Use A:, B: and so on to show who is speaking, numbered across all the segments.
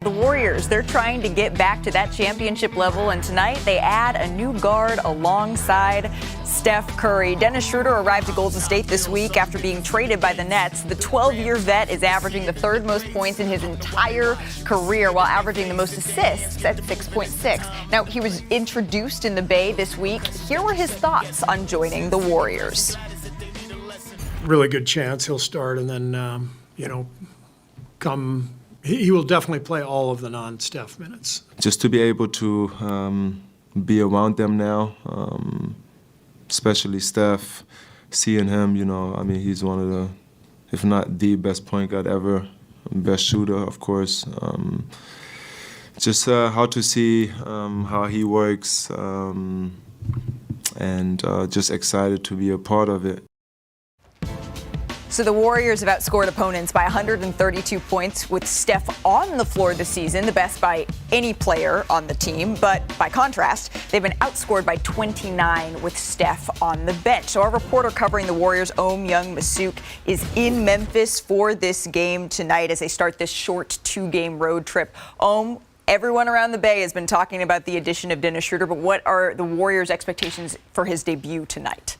A: The Warriors, they're trying to get back to that championship level, and tonight they add a new guard alongside Steph Curry. Dennis Schroder arrived at Golden State this week after being traded by the Nets. The 12-year vet is averaging the third most points in his entire career while averaging the most assists at 6.6. Now, he was introduced in the Bay this week. Here were his thoughts on joining the Warriors.
B: Really good chance he'll start, and then, he will definitely play all of the non-Steph minutes.
C: Just to be able to be around them now, especially Steph, seeing him, he's one of the, if not the best point guard ever, best shooter, of course. Just how to see how he works, and just excited to be a part of it.
A: So the Warriors have outscored opponents by 132 points with Steph on the floor this season, the best by any player on the team. But by contrast, they've been outscored by 29 with Steph on the bench. So our reporter covering the Warriors, Young-Masuk, is in Memphis for this game tonight as they start this short 2-game road trip. Everyone around the Bay has been talking about the addition of Dennis Schroder, but what are the Warriors' expectations for his debut tonight?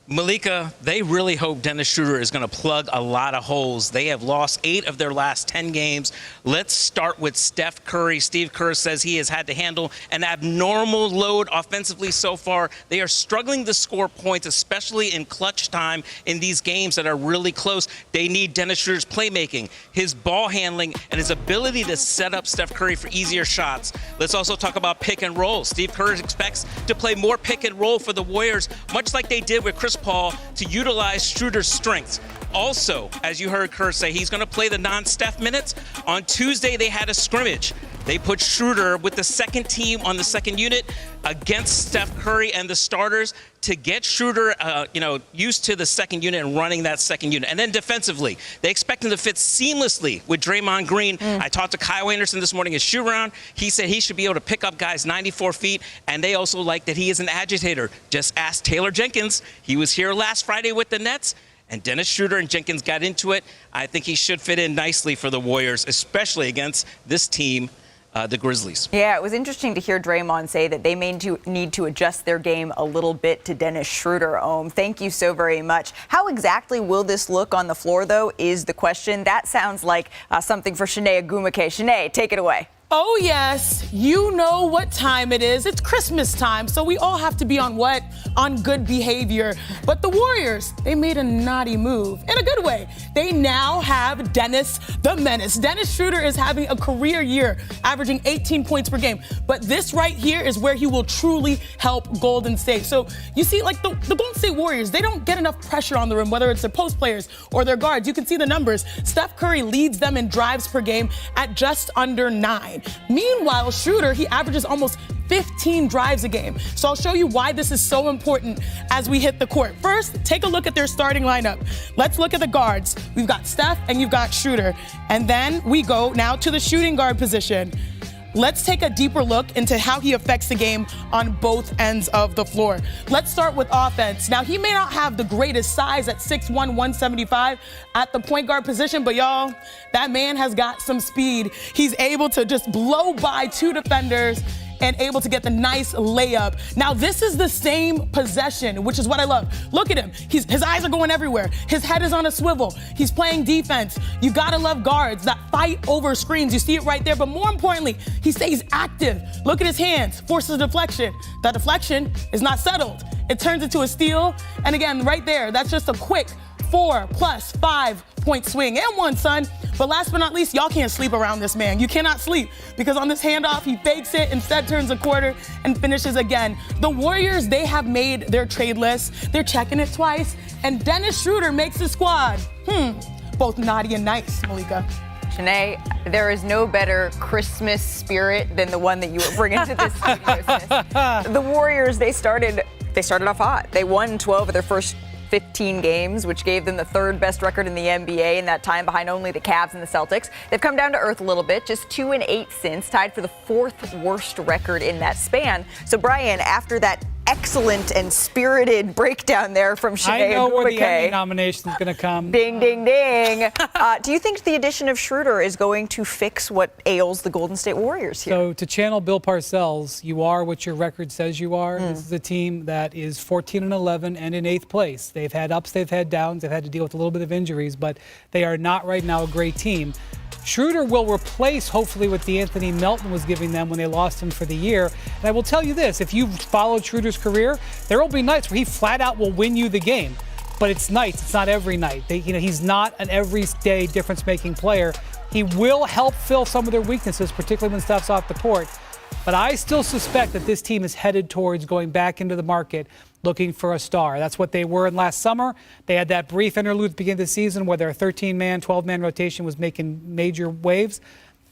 D: Malika, they really hope Dennis Schroder is going to plug a lot of holes. They have lost 8 of their last 10 games. Let's start with Steph Curry. Steve Kerr says he has had to handle an abnormal load offensively so far. They are struggling to score points, especially in clutch time in these games that are really close. They need Dennis Schroder's playmaking, his ball handling, and his ability to set up Steph Curry for easier shots. Let's also talk about pick and roll. Steve Kerr expects to play more pick and roll for the Warriors, much like they did with Chris Paul, to utilize Schroder's strengths. Also, as you heard Kerr say, he's going to play the non-Steph minutes. On Tuesday, they had a scrimmage. They put Schroder with the second team on the second unit against Steph Curry and the starters to get Schroder, used to the second unit and running that second unit. And then defensively, they expect him to fit seamlessly with Draymond Green. I talked to Kyle Anderson this morning at shoot-around. He said he should be able to pick up guys 94 feet, and they also like that he is an agitator. Just ask Taylor Jenkins. He was here last Friday with the Nets, and Dennis Schroder and Jenkins got into it. I think he should fit in nicely for the Warriors, especially against this team, the Grizzlies.
A: Yeah, it was interesting to hear Draymond say that they may need to adjust their game a little bit to Dennis Schroder. Thank you so very much. How exactly will this look on the floor, though, is the question. That sounds like something for Shanae Agumake. Shanae, take it away.
E: Oh, yes. You know what time it is. It's Christmas time, so we all have to be on what? On good behavior. But the Warriors, they made a naughty move in a good way. They now have Dennis the Menace. Dennis Schroder is having a career year, averaging 18 points per game. But this right here is where he will truly help Golden State. So you see, like the Golden State Warriors, they don't get enough pressure on the rim, whether it's their post players or their guards. You can see the numbers. Steph Curry leads them in drives per game at just under 9. Meanwhile, Schroder, he averages almost 15 drives a game. So I'll show you why this is so important as we hit the court. First, take a look at their starting lineup. Let's look at the guards. We've got Steph and you've got Schroder. And then we go now to the shooting guard position. Let's take a deeper look into how he affects the game on both ends of the floor. Let's start with offense. Now, he may not have the greatest size at 6'1", 175 at the point guard position, but y'all, that man has got some speed. He's able to just blow by 2 defenders and able to get the nice layup. Now, this is the same possession, which is what I love. Look at him. His eyes are going everywhere. His head is on a swivel. He's playing defense. You gotta love guards that fight over screens. You see it right there, but more importantly, he stays active. Look at his hands, forces a deflection. That deflection is not settled. It turns into a steal, and again, right there, that's just a quick 4 plus 5 point swing and one, son. But last but not least, y'all can't sleep around this man. You cannot sleep because on this handoff, he fakes it, instead turns a quarter and finishes again. The Warriors, they have made their trade list. They're checking it twice, and Dennis Schroder makes the squad. Both naughty and nice, Malika.
A: Shanae, there is no better Christmas spirit than the one that you were bringing to this studio. The Warriors, they started off hot. They won 12 of their first 15 games, which gave them the 3rd best record in the NBA in that time, behind only the Cavs and the Celtics. They've come down to earth a little bit, just 2-8 since, tied for the 4th worst record in that span. So, Brian, after that excellent and spirited breakdown there from Shanae
F: I know where the
A: Agubike.
F: Emmy nomination is going to come.
A: Ding, ding, ding. Do you think the addition of Schroder is going to fix what ails the Golden State Warriors here?
F: So to channel Bill Parcells, you are what your record says you are. This is a team that is 14-11 and in 8th place. They've had ups, they've had downs, they've had to deal with a little bit of injuries, but they are not right now a great team. Schroder will replace, hopefully, what D'Anthony Melton was giving them when they lost him for the year. And I will tell you this, if you've followed Schroder's career, there will be nights where he flat out will win you the game. But it's nights, it's not every night. He's not an everyday difference-making player. He will help fill some of their weaknesses, particularly when stuff's off the court. But I still suspect that this team is headed towards going back into the market looking for a star. That's what they were in last summer. They had that brief interlude at the beginning of the season where their 13-man, 12-man rotation was making major waves.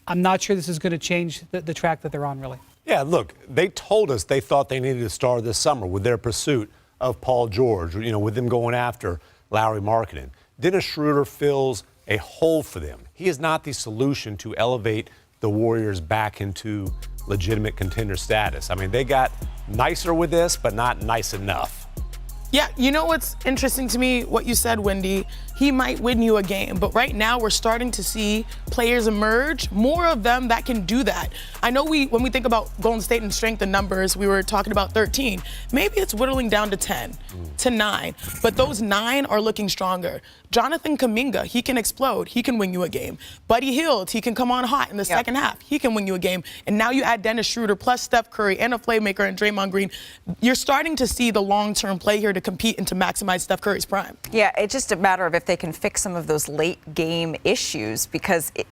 F: I'm not sure this is going to change the track that they're on, really.
G: Yeah, look, they told us they thought they needed a star this summer with their pursuit of Paul George, with them going after Lauri Markkanen. Dennis Schroder fills a hole for them. He is not the solution to elevate the Warriors back into legitimate contender status. I mean, they got nicer with this, but not nice enough.
E: Yeah, you know what's interesting to me, what you said, Wendy? He might win you a game, but right now we're starting to see players emerge, more of them that can do that. I know when we think about Golden State and strength and numbers, we were talking about 13. Maybe it's whittling down to 10, to 9, but those 9 are looking stronger. Jonathan Kuminga, he can explode. He can win you a game. Buddy Hield, he can come on hot in the second half. He can win you a game. And now you add Dennis Schroder plus Steph Curry and a playmaker and Draymond Green. You're starting to see the long-term play here to compete and to maximize Steph Curry's prime.
A: Yeah, it's just a matter of if they can fix some of those late game issues, because